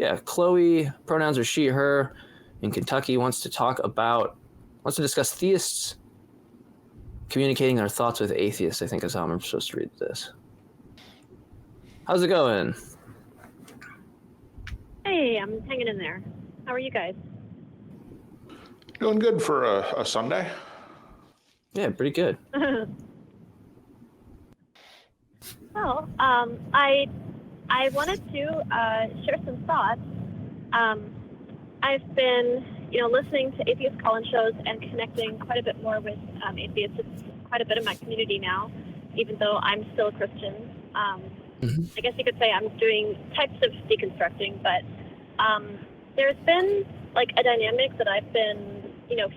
Yeah, Chloe, pronouns are she, her, in Kentucky, wants to discuss theists communicating their thoughts with atheists, I think is how I'm supposed to read this. How's it going? Hey, I'm hanging in there. How are you guys? Doing good for a Sunday. Yeah, pretty good. Well, I wanted to share some thoughts. I've been, listening to atheist call-in shows and connecting quite a bit more with atheists. It's quite a bit of my community now, even though I'm still a Christian. I guess you could say I'm doing types of deconstructing, but there's been like a dynamic that I've been,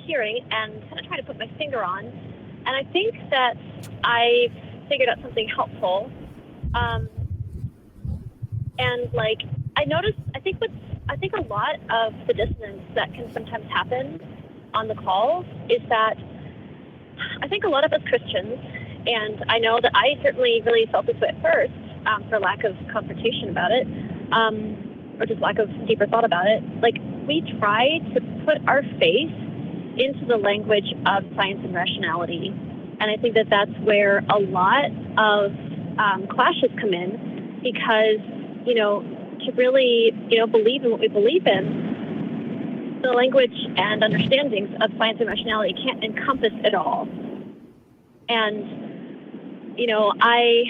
hearing and kind of trying to put my finger on. And I think that I've figured out something helpful. And like I noticed, I think a lot of the dissonance that can sometimes happen on the calls is that I think a lot of us Christians, and I know that I certainly really felt this way at first, for lack of confrontation about it, or just lack of deeper thought about it. Like we try to put our faith into the language of science and rationality, and I think that that's where a lot of clashes come in, because to really believe in what we believe in, the language and understandings of science and rationality can't encompass it all. And I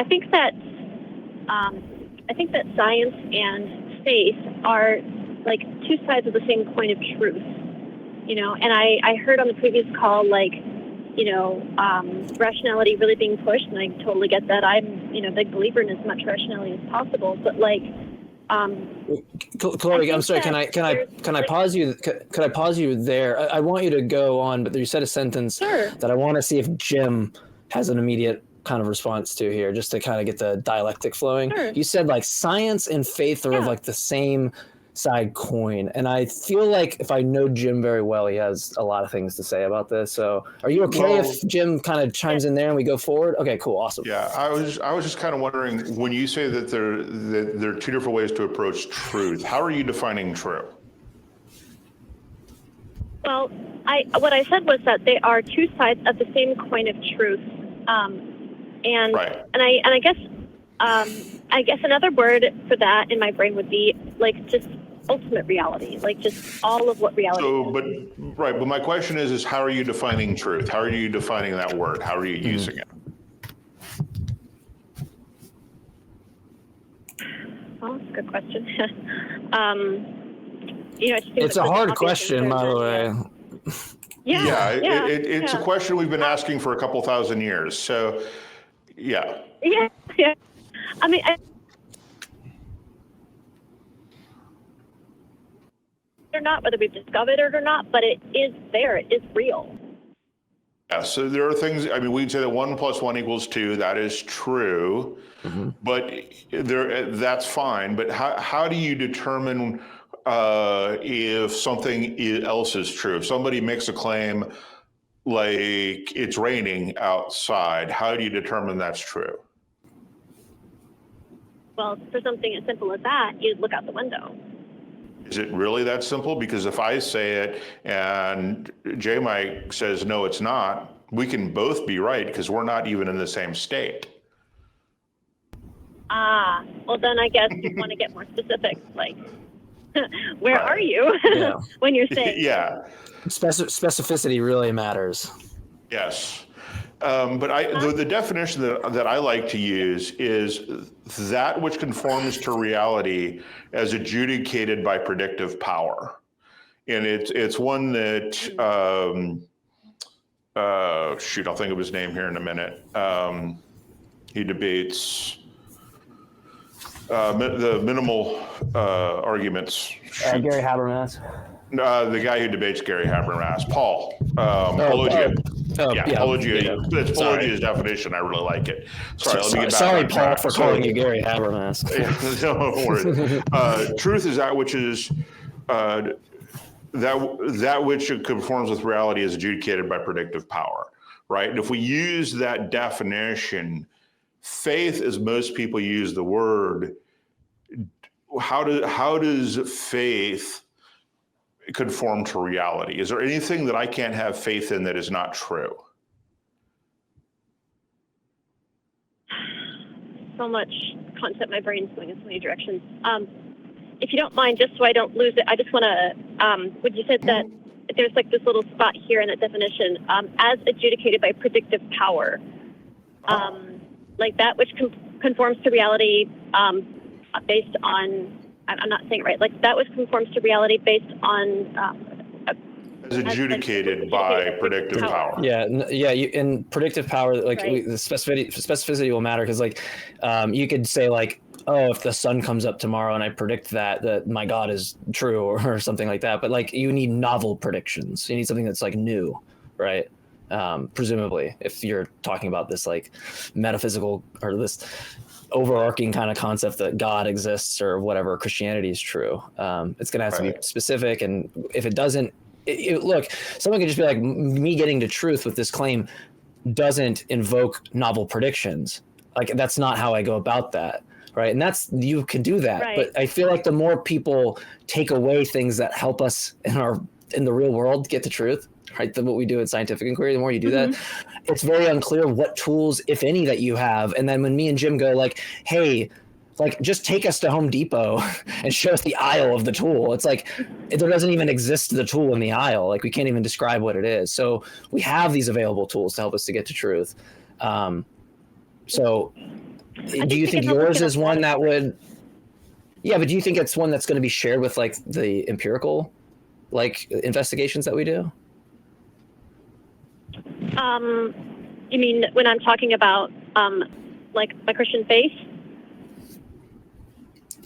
think that science and faith are like two sides of the same coin of truth. And I heard on the previous call, rationality really being pushed, and I totally get that. I'm, a big believer in as much rationality as possible, but Chloe, I'm sorry. Can I pause you? Could I pause you there? I want you to go on, but you said a sentence that I want to see if Jim has an immediate kind of response to here, just to kind of get the dialectic flowing. Sure. You said like science and faith are of like the same side coin, and I feel like if I know Jim very well, he has a lot of things to say about this. So are you okay if Jim kind of chimes in there and we go forward? Okay, cool, awesome. Yeah, I was just kind of wondering, when you say that there are two different ways to approach truth, how are you defining true? Well, what I said was that they are two sides of the same coin of truth, Right. and I guess another word for that in my brain would be like just ultimate reality, like just all of what reality is. But my question is how are you defining truth? How are you defining that word? How are you using it? Well, that's a good question. It's a hard question, by the way. It's a question we've been asking for a couple thousand years. So, yeah. Yeah. I mean, or not, whether we've discovered it or not, but it is there. It is real. Yeah, so there are things, we'd say that 1 + 1 = 2. That is true, but that's fine. But how do you determine if something else is true? If somebody makes a claim like it's raining outside, how do you determine that's true? Well, for something as simple as that, you'd look out the window. Is it really that simple? Because if I say it and JMike says, no, it's not, we can both be right because we're not even in the same state. Well, then I guess you want to get more specific. Like, where are you when you're saying? Yeah. Specificity really matters. Yes. But the definition that I like to use is that which conforms to reality as adjudicated by predictive power. And it's one that, I'll think of his name here in a minute. He debates the minimal arguments. Gary Habermas. The guy who debates Gary Habermas, Paul. Apologia. Apologia. That's Apologia's definition. I really like it. Sorry, let me get back. Sorry, Paul, for calling you Gary Habermas. No worries. Truth is that which is that which conforms with reality is adjudicated by predictive power, right? And if we use that definition, faith, as most people use the word, how does faith conform to reality? Is there anything that I can't have faith in that is not true? So much concept, my brain's going in so many directions. If you don't mind, just so I don't lose it, I just want to, when you said that there's like this little spot here in that definition, as adjudicated by predictive power, like that which conforms to reality based on, I'm not saying it right, like that which conforms to reality based on as adjudicated by predictive power. Yeah, in predictive power, like Right. the specificity will matter because, like, you could say like, oh, if the sun comes up tomorrow and I predict that my God is true or something like that. But like, you need novel predictions. You need something that's like new, right? Presumably, if you're talking about this like metaphysical or this overarching kind of concept that God exists or whatever Christianity is true, it's going to have to be specific. And if it doesn't, look, someone could just be like, me getting to truth with this claim doesn't invoke novel predictions. Like, that's not how I go about that. Right. And you can do that. Right. But I feel like the more people take away things that help us in the real world get to truth, right, than what we do in scientific inquiry, the more you do that, it's very unclear what tools, if any, that you have. And then when me and Jim go like, hey, like, just take us to Home Depot and show us the aisle of the tool. It's like, there doesn't even exist the tool in the aisle. Like, we can't even describe what it is. So we have these available tools to help us to get to truth. So do you think yours is one that would, but do you think it's one that's going to be shared with like the empirical, like, investigations that we do? You mean when I'm talking about like my Christian faith?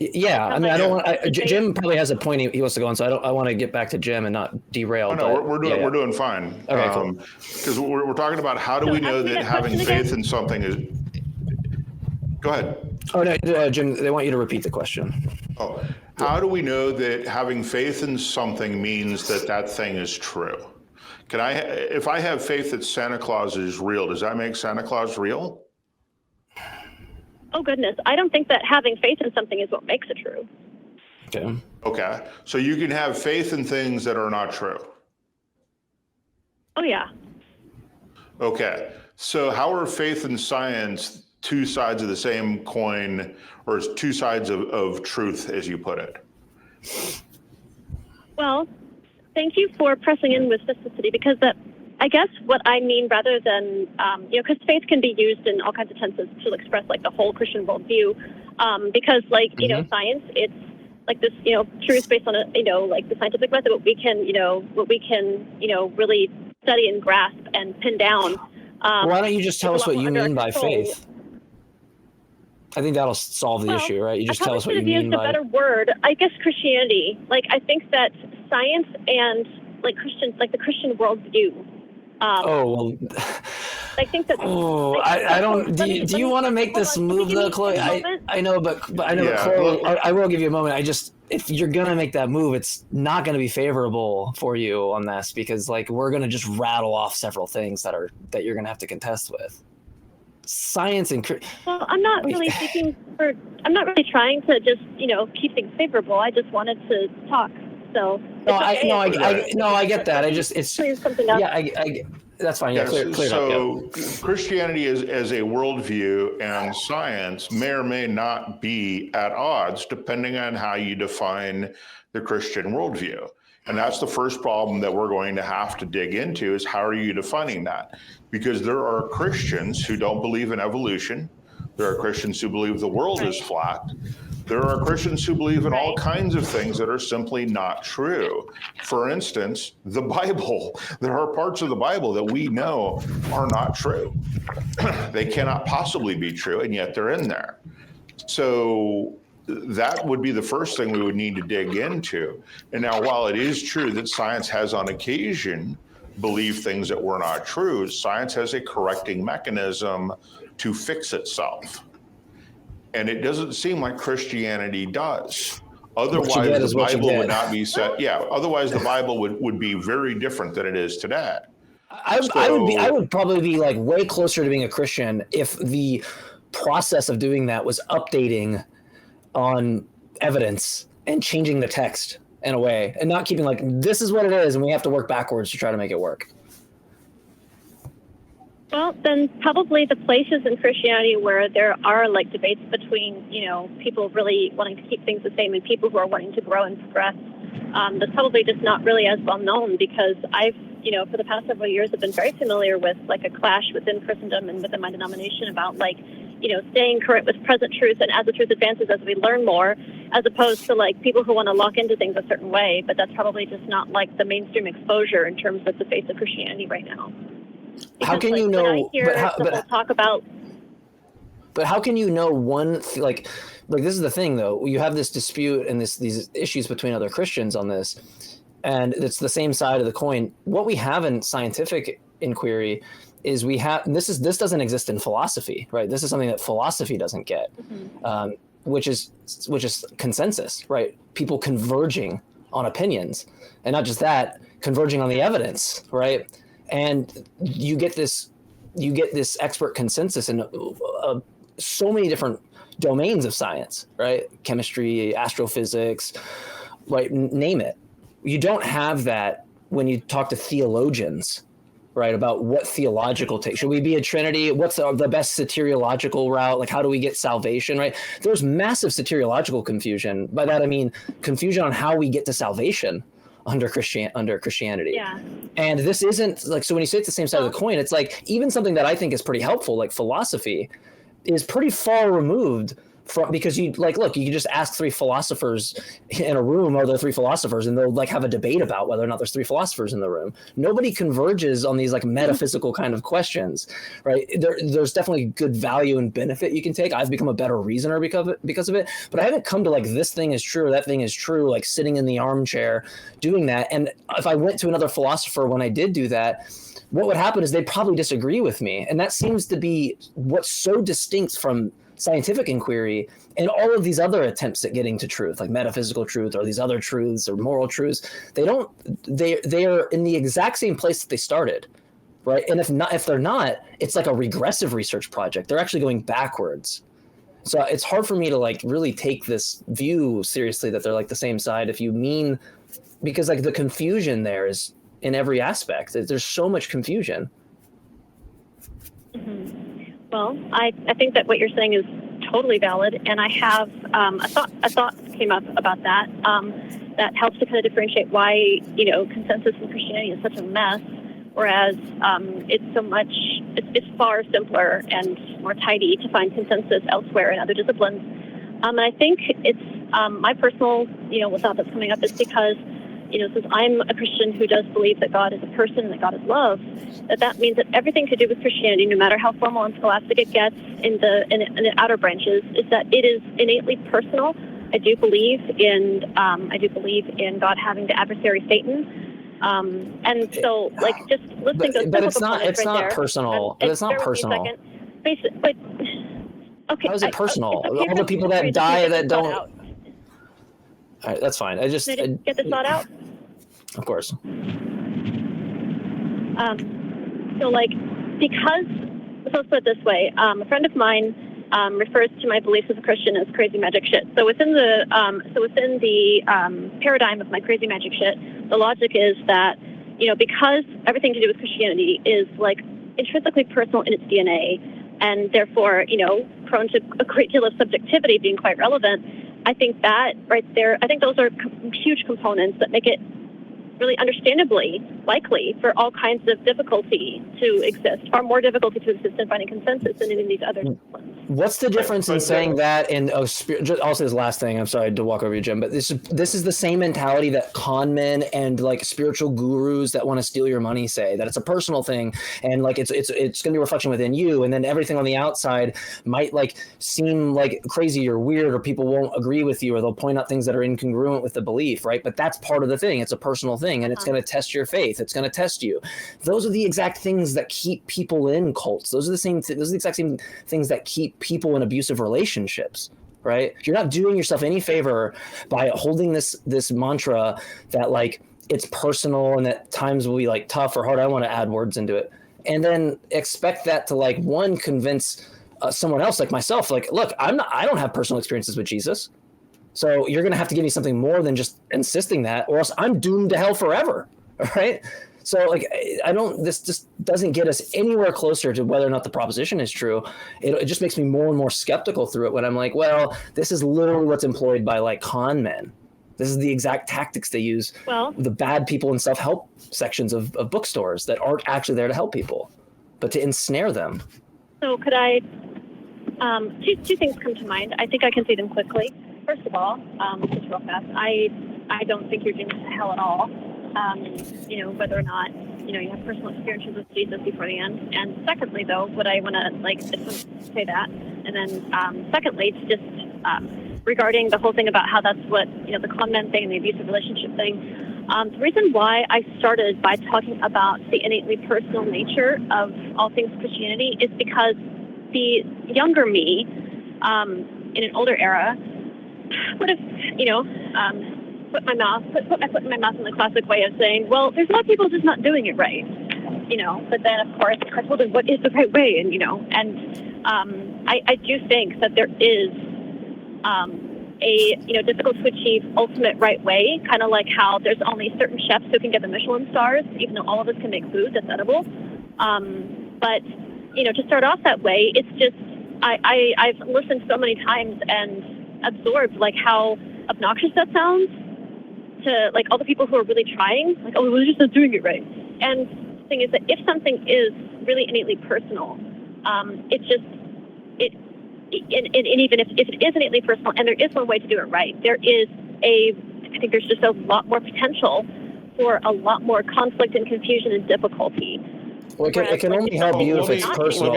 Yeah, I mean, I don't want. Jim probably has a point he wants to go on, so I want to get back to Jim and not derail. No, we're doing fine. Okay, cool. Because we're talking about how do we know that having faith in something is. Go ahead. Oh no, Jim, they want you to repeat the question. Oh, how do we know that having faith in something means that thing is true? If I have faith that Santa Claus is real, does that make Santa Claus real? Oh, goodness. I don't think that having faith in something is what makes it true. Okay. So you can have faith in things that are not true. Oh, yeah. Okay. So how are faith and science two sides of the same coin, or two sides of truth, as you put it? Well, thank you for pressing in with specificity, because I guess what I mean, rather than, because faith can be used in all kinds of tenses to express like the whole Christian worldview, because like, science, it's like this, truth based on like the scientific method, what we can really study and grasp and pin down. Why don't you just tell us what you mean by faith? I think that'll solve the issue, right? You just tell us what you mean by. A better word, I guess Christianity. Like, I think that science and like the Christian worldview. I think that. Oh, I don't. Do you want to make this move though, Chloe? I know, but Chloe, I will give you a moment. If you're gonna make that move, it's not gonna be favorable for you on this, because like we're gonna just rattle off several things that you're gonna have to contest with. Science and well, I'm not really I'm not really trying to just keep things favorable. I just wanted to talk. So I get that. It's something else. Yeah, that's fine. Yeah, clear so up, yeah. Christianity as a worldview and science may or may not be at odds, depending on how you define the Christian worldview. And that's the first problem that we're going to have to dig into, is how are you defining that? Because there are Christians who don't believe in evolution. There are Christians who believe the world is flat. There are Christians who believe in all kinds of things that are simply not true. For instance, the Bible. There are parts of the Bible that we know are not true. They cannot possibly be true, and yet they're in there. So that would be the first thing we would need to dig into. And now, while it is true that science has on occasion believed things that were not true, science has a correcting mechanism to fix itself. And it doesn't seem like Christianity does. Otherwise, the Bible would not be set. Yeah, otherwise the Bible would be very different than it is today. I would probably be like way closer to being a Christian if the process of doing that was updating on evidence and changing the text in a way, and not keeping like, this is what it is, and we have to work backwards to try to make it work. Well, then probably the places in Christianity where there are like debates between, people really wanting to keep things the same and people who are wanting to grow and progress, that's probably just not really as well known, because I've, for the past several years, have been very familiar with like a clash within Christendom and within my denomination about like, staying current with present truth and as the truth advances as we learn more, as opposed to like people who want to lock into things a certain way. But that's probably just not like the mainstream exposure in terms of the face of Christianity right now. Because, how can you know? When I hear people talk about. But how can you know like this is the thing though, you have this dispute and these issues between other Christians on this, and it's the same side of the coin. What we have in scientific inquiry is this doesn't exist in philosophy, right? This is something that philosophy doesn't get, which is consensus, right? People converging on opinions, and not just that, converging on the evidence, right? And you get this expert consensus in so many different domains of science, right? Chemistry, astrophysics, right? Name it. You don't have that when you talk to theologians, right? About what theological take. Should we be a Trinity? What's the best soteriological route? Like, how do we get salvation, right? There's massive soteriological confusion. By that, I mean confusion on how we get to salvation under Christianity. Yeah. And this isn't like, so when you say it's the same side of the coin, it's like even something that I think is pretty helpful, like philosophy, is pretty far removed from, because you like, look, you can just ask three philosophers in a room, are there three philosophers? And they'll like have a debate about whether or not there's three philosophers in the room. Nobody converges on these like metaphysical kind of questions, right? There's definitely good value and benefit you can take. I've become a better reasoner because of it, but I haven't come to like, this thing is true or that thing is true, like sitting in the armchair doing that. And if I went to another philosopher when I did do that, what would happen is they'd probably disagree with me. And that seems to be what's so distinct from scientific inquiry and all of these other attempts at getting to truth, like metaphysical truth or these other truths or moral truths. They are in the exact same place that they started, right? And if they're not, it's like a regressive research project. They're actually going backwards. So it's hard for me to like really take this view seriously that they're like the same side. If you mean, because like the confusion there is in every aspect. There's so much confusion. Mm-hmm. Well, I think that what you're saying is totally valid, and I have a thought came up about that that helps to kind of differentiate why consensus in Christianity is such a mess, whereas it's far simpler and more tidy to find consensus elsewhere in other disciplines. And I think it's my personal thought that's coming up is because since I'm a Christian who does believe that God is a person and that God is love, that means that everything to do with Christianity, no matter how formal and scholastic it gets in the outer branches, is that it is innately personal. I do believe in God having the adversary Satan, and so like just listening to but it's not personal. It's not personal. But okay, how is it personal? All the people that die that don't. All right, that's fine. I just get this thought out. Of course. So let's put it this way. A friend of mine refers to my beliefs as a Christian as crazy magic shit. So within the paradigm of my crazy magic shit, the logic is that because everything to do with Christianity is like intrinsically personal in its DNA, and therefore prone to a great deal of subjectivity being quite relevant. I think that right there, I think those are huge components that make it really understandably likely for all kinds of difficulty to exist, far more difficulty to exist in finding consensus than in these other disciplines. What's the difference in saying that and I'll say this last thing, I'm sorry to walk over you, Jim, but this is the same mentality that con men and like spiritual gurus that want to steal your money say, that it's a personal thing and like it's going to be a reflection within you, and then everything on the outside might like seem like crazy or weird, or people won't agree with you, or they'll point out things that are incongruent with the belief, right? But that's part of the thing. It's a personal thing, and it's going to test your faith. It's going to test you. Those are the exact things that keep people in cults. Those are the exact same things that keep people in abusive relationships, right? You're not doing yourself any favor by holding this mantra that like it's personal and that times will be like tough or hard. I want to add words into it, and then expect that to like convince someone else like myself, like, look, I don't have personal experiences with Jesus. So you're going to have to give me something more than just insisting that, or else I'm doomed to hell forever. All right. So like, this just doesn't get us anywhere closer to whether or not the proposition is true. It just makes me more and more skeptical through it when I'm like, well, this is literally what's employed by like con men. This is the exact tactics they use. Well, the bad people in self-help sections of bookstores that aren't actually there to help people, but to ensnare them. So could I, two things come to mind. I think I can say them quickly. First of all, just real fast, I don't think you're doomed to hell at all. Whether or not, you have personal experiences with Jesus before the end. And secondly, though, what I want to say that. And then secondly, it's just regarding the whole thing about how that's what, the con men thing and the abusive relationship thing. The reason why I started by talking about the innately personal nature of all things Christianity is because the younger me, in an older era, would have, put my foot in my mouth in the classic way of saying, well, there's a lot of people just not doing it right, but then of course I told them what is the right way, I do think that there is a difficult to achieve ultimate right way, kind of like how there's only certain chefs who can get the Michelin stars, even though all of us can make food that's edible. But to start off that way, it's just I've listened so many times and absorbed like how obnoxious that sounds to like all the people who are really trying, like, oh, we're just not doing it right. And the thing is that if something is really innately personal, and even if it is innately personal and there is one way to do it right, I think there's just a lot more potential for a lot more conflict and confusion and difficulty. Well, it can only help you if it's personal.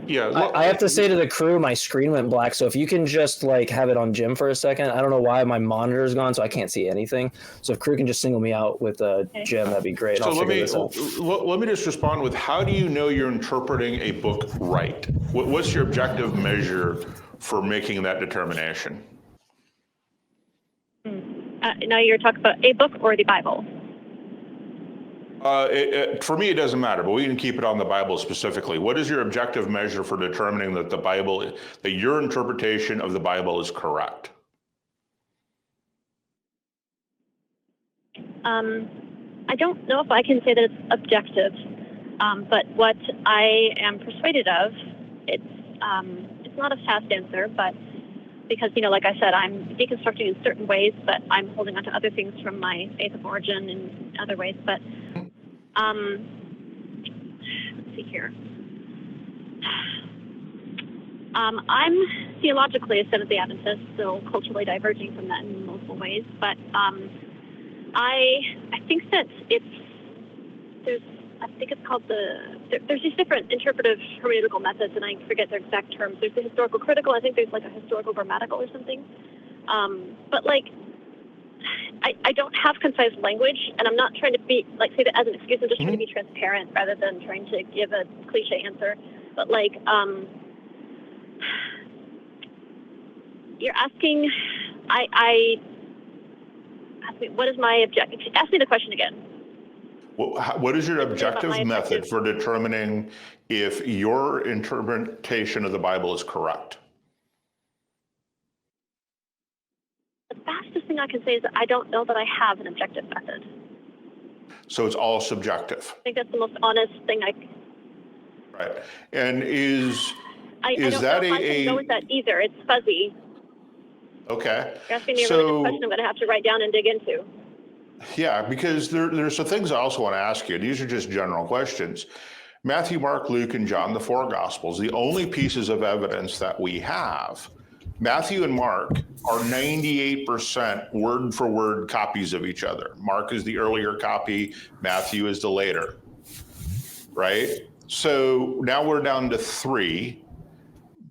Yeah, I have to say to the crew, my screen went black. So if you can just like have it on Jim for a second. I don't know why my monitor is gone, so I can't see anything. So if crew can just single me out with Jim, that'd be great. So let me just respond with, how do you know you're interpreting a book right? What's your objective measure for making that determination? Now you're talking about a book or the Bible? For me, it doesn't matter, but we can keep it on the Bible specifically. What is your objective measure for determining that that your interpretation of the Bible is correct? I don't know if I can say that it's objective, but what I am persuaded of, it's not a fast answer, but because, like I said, I'm deconstructing in certain ways, but I'm holding on to other things from my faith of origin in other ways. But let's see here. I'm theologically a Seventh-day Adventist, still culturally diverging from that in multiple ways. But I think that it's called there's these different interpretive hermeneutical methods, and I forget their exact terms. There's the historical critical. I think there's like a historical grammatical or something. But like, I don't have concise language, and I'm not trying to say that as an excuse. I'm just trying to be transparent rather than trying to give a cliche answer. But like, you're asking, what is my objective? Ask me the question again. What is your objective method for determining if your interpretation of the Bible is correct? The fastest thing I can say is that I don't know that I have an objective method. So it's all subjective. I think that's the most honest thing Right. And I don't know if I can go with that either. It's fuzzy. Okay. You're asking me a really good question I'm going to have to write down and dig into. Yeah, because there's some things I also want to ask you. These are just general questions. Matthew, Mark, Luke, and John, the four Gospels, the only pieces of evidence that we have, Matthew and Mark are 98% word for word copies of each other. Mark is the earlier copy, Matthew is the later, right? So now we're down to three.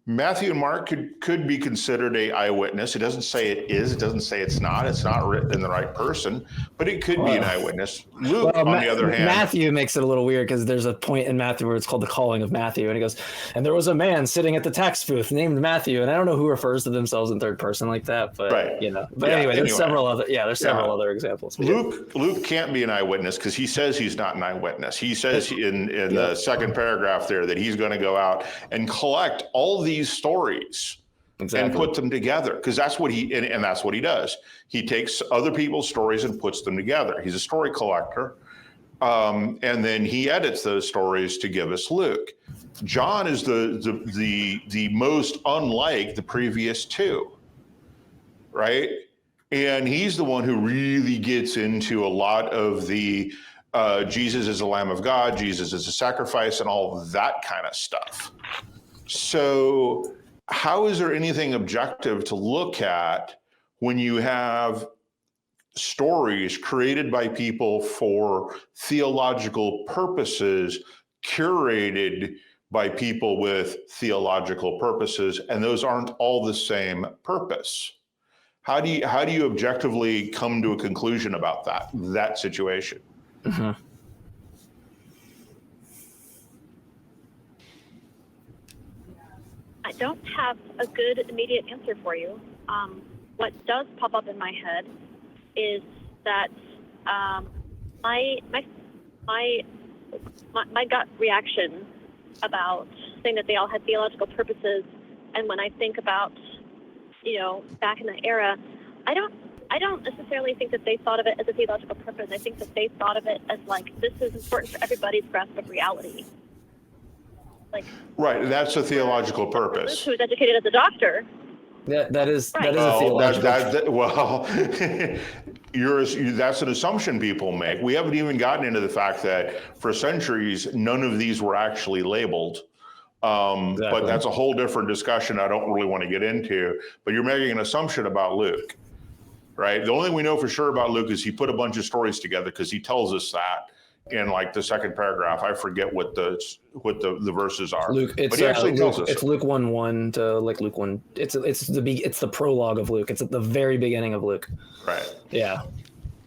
Matthew and Mark could be considered an eyewitness. It doesn't say it is. It doesn't say it's not. It's not written in the right person, but it could be an eyewitness. Luke, on the other hand, Matthew makes it a little weird because there's a point in Matthew where it's called the calling of Matthew, and he goes, and there was a man sitting at the tax booth named Matthew, and I don't know who refers to themselves in third person like that, but anyway, there's several other examples. Luke can't be an eyewitness because he says he's not an eyewitness. He says in the second paragraph there that he's going to go out and collect all these stories Exactly. and put them together, because that's what and that's what he does. He takes other people's stories and puts them together. He's a story collector. And then he edits those stories to give us Luke. John is the most unlike the previous two, right? And he's the one who really gets into a lot of the Jesus is the Lamb of God, Jesus is a sacrifice, and all of that kind of stuff. So how is there anything objective to look at when you have stories created by people for theological purposes, curated by people with theological purposes, and those aren't all the same purpose? How do you objectively come to a conclusion about that situation? Mm-hmm. I don't have a good immediate answer for you. What does pop up in my head is that my gut reaction about saying that they all had theological purposes, and when I think about, back in that era, I don't necessarily think that they thought of it as a theological purpose. I think that they thought of it as like, this is important for everybody's grasp of reality. Like, right, that's a theological purpose. Who was educated as a doctor. That is Right. a theological. Well, that's an assumption people make. We haven't even gotten into the fact that for centuries, none of these were actually labeled. Exactly. But that's a whole different discussion I don't really want to get into. But you're making an assumption about Luke, right? The only thing we know for sure about Luke is he put a bunch of stories together, because he tells us that in like the second paragraph. I forget what the verses are. Luke, but he actually tells us. It's Luke 1:1 to like Luke 1. It's the prologue of Luke. It's at the very beginning of Luke. Right. Yeah.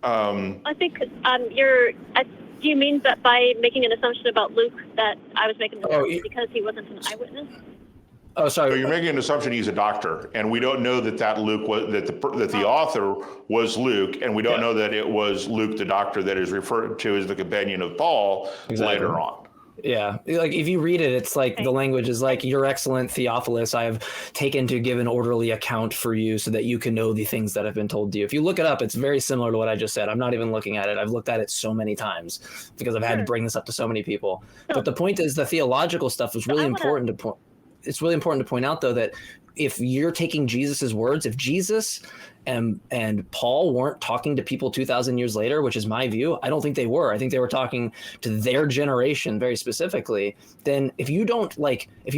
I think do you mean that by making an assumption about Luke that I was making because he wasn't an eyewitness? Oh, sorry. So you're making an assumption he's a doctor, and we don't know that Luke was that the author was Luke, and we don't know that it was Luke the doctor that is referred to as the companion of Paul later on. Yeah, like if you read it, it's like the language is like, "Your excellent Theophilus, I have taken to give an orderly account for you so that you can know the things that have been told to you." If you look it up, it's very similar to what I just said. I'm not even looking at it. I've looked at it so many times because I've had to bring this up to so many people. But the point is, the theological stuff is really important to point. It's really important to point out, though, that if you're taking Jesus's words, if Jesus and Paul weren't talking to people 2,000 years later, which is my view, I don't think they were. I think they were talking to their generation very specifically. Then if you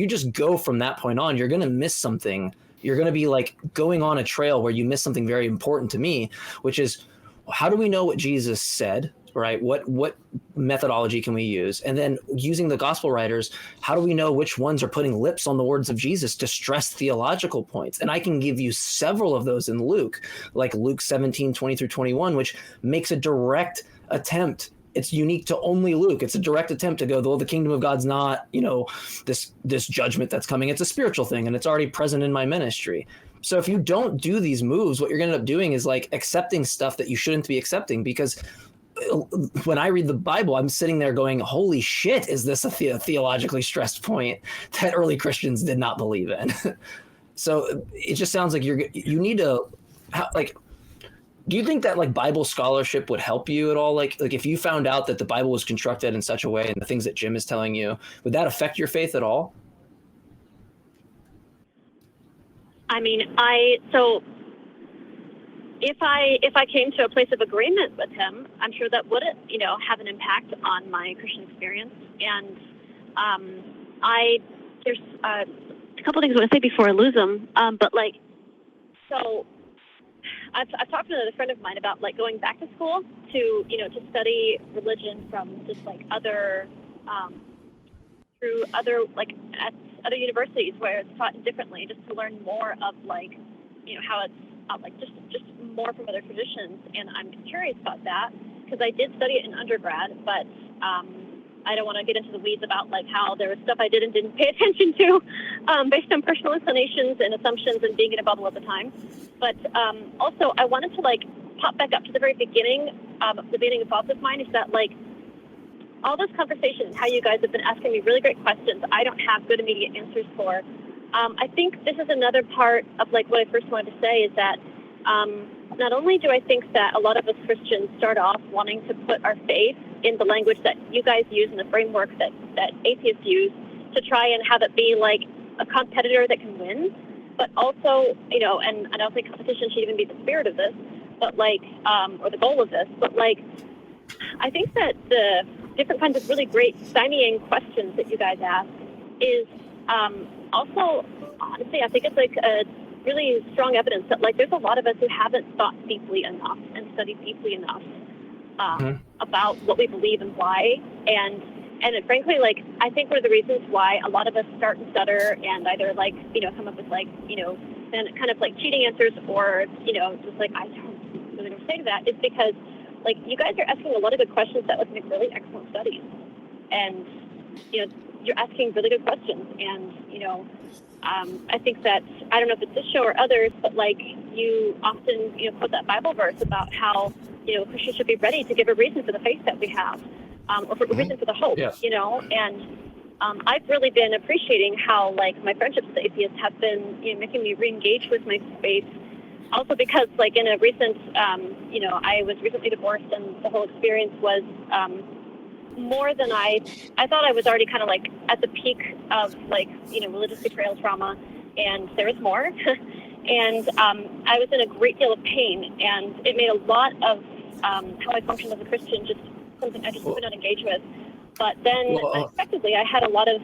just go from that point on, you're going to miss something. You're going to be like going on a trail where you miss something very important to me, which is, how do we know what Jesus said? Right? What methodology can we use? And then using the gospel writers, how do we know which ones are putting lips on the words of Jesus to stress theological points? And I can give you several of those in Luke, like Luke 17:20-21, which makes a direct attempt. It's unique to only Luke. It's a direct attempt to go, though the kingdom of God's not, this judgment that's coming. It's a spiritual thing, and it's already present in my ministry. So if you don't do these moves, what you're going to end up doing is like accepting stuff that you shouldn't be accepting, because when I read the Bible, I'm sitting there going, holy shit, is this a theologically stressed point that early Christians did not believe in? So it just sounds like you need to, do you think that like Bible scholarship would help you at all? Like if you found out that the Bible was constructed in such a way and the things that Jim is telling you, would that affect your faith at all? I mean, if I came to a place of agreement with him, I'm sure that would, have an impact on my Christian experience. And there's a couple things I want to say before I lose them. So I've talked to another friend of mine about like going back to school to study religion from just like other through other like at other universities where it's taught differently, just to learn more of like how it's like just more from other traditions. And I'm curious about that because I did study it in undergrad, but I don't want to get into the weeds about like how there was stuff I did and didn't pay attention to based on personal inclinations and assumptions and being in a bubble at the time. But also I wanted to like pop back up to the very beginning of thoughts of mine, is that like all those conversations, how you guys have been asking me really great questions I don't have good immediate answers for. I think this is another part of like what I first wanted to say is that not only do I think that a lot of us Christians start off wanting to put our faith in the language that you guys use and the framework that atheists use to try and have it be like a competitor that can win, but also, and I don't think competition should even be the spirit of this, but like, or the goal of this, but like, I think that the different kinds of really great stymieing questions that you guys ask is also, honestly, I think it's like a really strong evidence that like there's a lot of us who haven't thought deeply enough and studied deeply enough about what we believe and why. And frankly, like I think one of the reasons why a lot of us start and stutter and either like come up with like and kind of like cheating answers or just like I don't really know what to say to that is because like you guys are asking a lot of good questions that would make really excellent studies, and you're asking really good questions, and I think that I don't know if it's this show or others, but like you often quote that Bible verse about how Christians should be ready to give a reason for the faith that we have, or for a reason for the hope, and I've really been appreciating how like my friendships with atheists have been making me re-engage with my faith. Also because like in a recent, I was recently divorced, and the whole experience was more than I thought. I was already kind of like at the peak of like religious betrayal trauma, and there was more. And I was in a great deal of pain, and it made a lot of how I functioned as a Christian just something I just could not engage with. But then unexpectedly, I had a lot of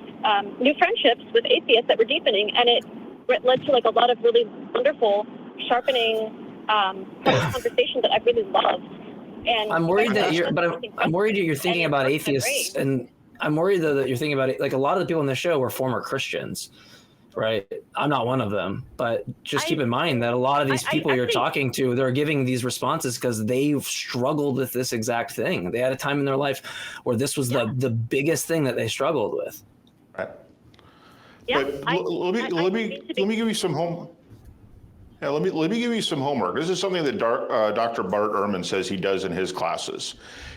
new friendships with atheists that were deepening, and it led to like a lot of really wonderful, sharpening conversations that I really loved. And I'm worried that I'm worried that you're thinking about atheists, and I'm worried though that you're thinking about it. Like a lot of the people in the show were former Christians, right? I'm not one of them, but just keep in mind that a lot of these people you're talking to, they're giving these responses because they've struggled with this exact thing. They had a time in their life where this was the biggest thing that they struggled with. Right. Yeah, but let me give you some home. Yeah, let me give you some homework. This is something that Dr. Bart Ehrman says he does in his classes,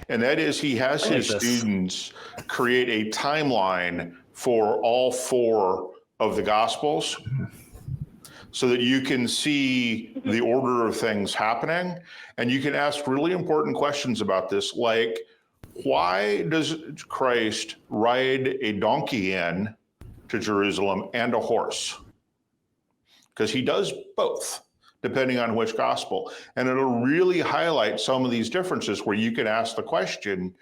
and that is he has his students create a timeline for all 4 of the Gospels so that you can see the order of things happening, and you can ask really important questions about this, like why does Christ ride a donkey in to Jerusalem and a horse? Because he does both, depending on which gospel. And it'll really highlight some of these differences where you can ask the question,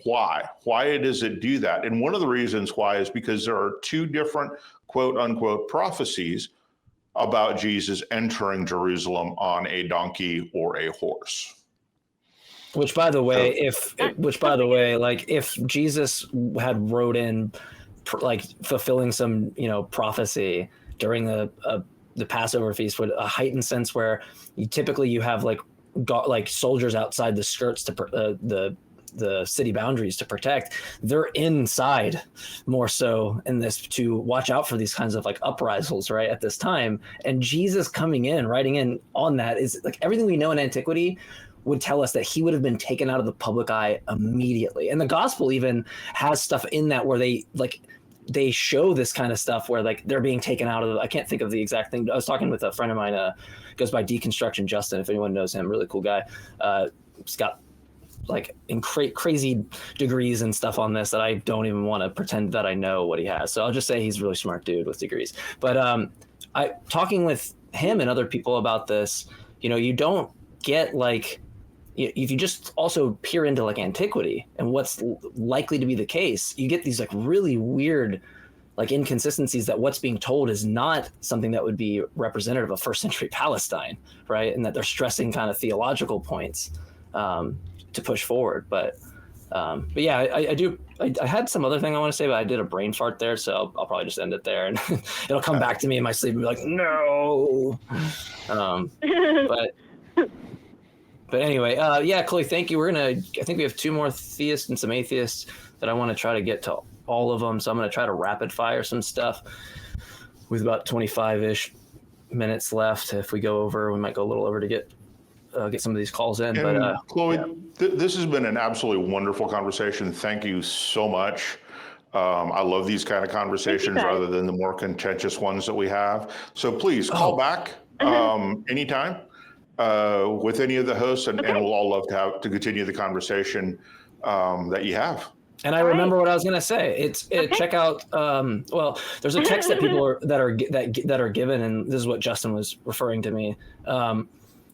why? Why does it do that? And one of the reasons why is because there are 2 different quote unquote prophecies about Jesus entering Jerusalem on a donkey or a horse. Which by the way, if Jesus had rode in like fulfilling some, prophecy during the Passover feast with a heightened sense where you have like soldiers outside the skirts to the city boundaries to protect. They're inside more so in this to watch out for these kinds of like uprisals right at this time. And Jesus riding in on that is like everything we know in antiquity would tell us that he would have been taken out of the public eye immediately. And the gospel even has stuff in that where they show this kind of stuff where like they're being taken out of I can't think of the exact thing. I was talking with a friend of mine, goes by Deconstruction Justin, if anyone knows him, really cool guy. He's got like crazy degrees and stuff on this that I don't even want to pretend that I know what he has. So I'll just say he's a really smart dude with degrees. But I talking with him and other people about this, you don't get like, if you just also peer into like antiquity and what's likely to be the case, you get these like really weird like inconsistencies that what's being told is not something that would be representative of first century Palestine, right? And that they're stressing kind of theological points to push forward. But yeah, I had some other thing I want to say, but I did a brain fart there, so I'll probably just end it there, and it'll come back to me in my sleep and be like, no. But anyway, yeah, Chloe, thank you. I think we have 2 more theists and some atheists that I want to try to get to all of them. So I'm going to try to rapid fire some stuff with about 25-ish minutes left. If we go over, we might go a little over to get some of these calls in. And but Chloe, this has been an absolutely wonderful conversation. Thank you so much. I love these kind of conversations rather than the more contentious ones that we have. So please call back anytime with any of the hosts, and we'll all love to continue the conversation that you have. And I remember what I was going to say. Check out. Well, there's a text that people that are given, and this is what Justin was referring to me.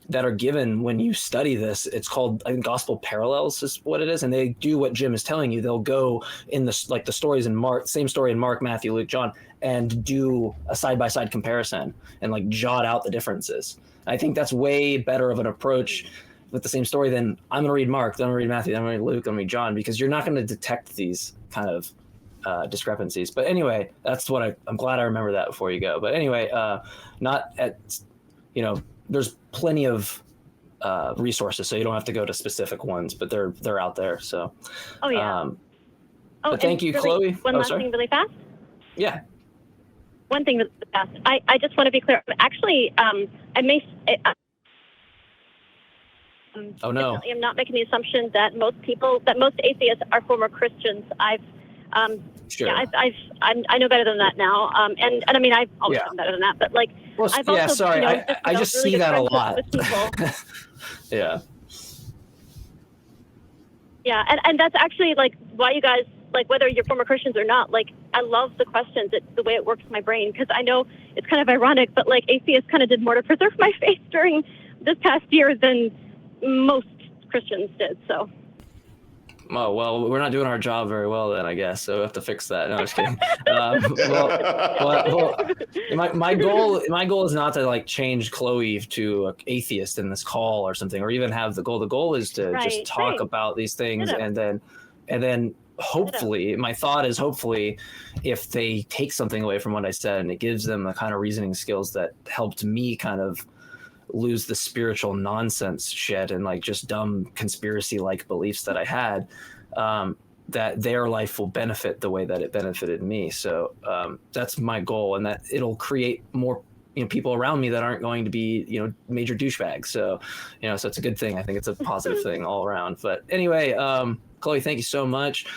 That are given when you study this. It's called, I think, Gospel Parallels is what it is, and they do what Jim is telling you. They'll go in the stories in Mark, same story in Mark, Matthew, Luke, John, and do a side-by-side comparison and like jot out the differences. I think that's way better of an approach with the same story than I'm going to read Mark, then I'm going to read Matthew, then I'm going to read Luke, then I'm going to read John, because you're not going to detect these kind of discrepancies. But anyway, that's what I'm glad I remember that before you go. But anyway, there's plenty of resources, so you don't have to go to specific ones, but they're out there. So. Oh yeah. But thank you, really, Chloe. One last thing, really fast. Yeah. One thing really fast. I just want to be clear. Actually, Oh no! I'm not making the assumption that most atheists are former Christians. Sure. Yeah, I know better than that now. And I mean, I've always known better than that. But like, I've also, sorry, I just really see that a with lot. Yeah. Yeah, and that's actually like why you guys, like, whether you're former Christians or not, like, I love the questions, the way it works in my brain, because I know it's kind of ironic, but like atheists kind of did more to preserve my faith during this past year than most Christians did. So. Oh, well, we're not doing our job very well then, I guess. So we have to fix that. No, I'm just kidding. My goal is not to like change Chloe to an atheist in this call or something, or even have the goal. The goal is to just talk about these things, and then hopefully, my thought is hopefully, if they take something away from what I said and it gives them the kind of reasoning skills that helped me kind of lose the spiritual nonsense shit and like just dumb conspiracy like beliefs that I had, that their life will benefit the way that it benefited me. So that's my goal, and that it'll create more people around me that aren't going to be major douchebags. So so it's a good thing. I think it's a positive thing all around. But anyway, Chloe, thank you so much.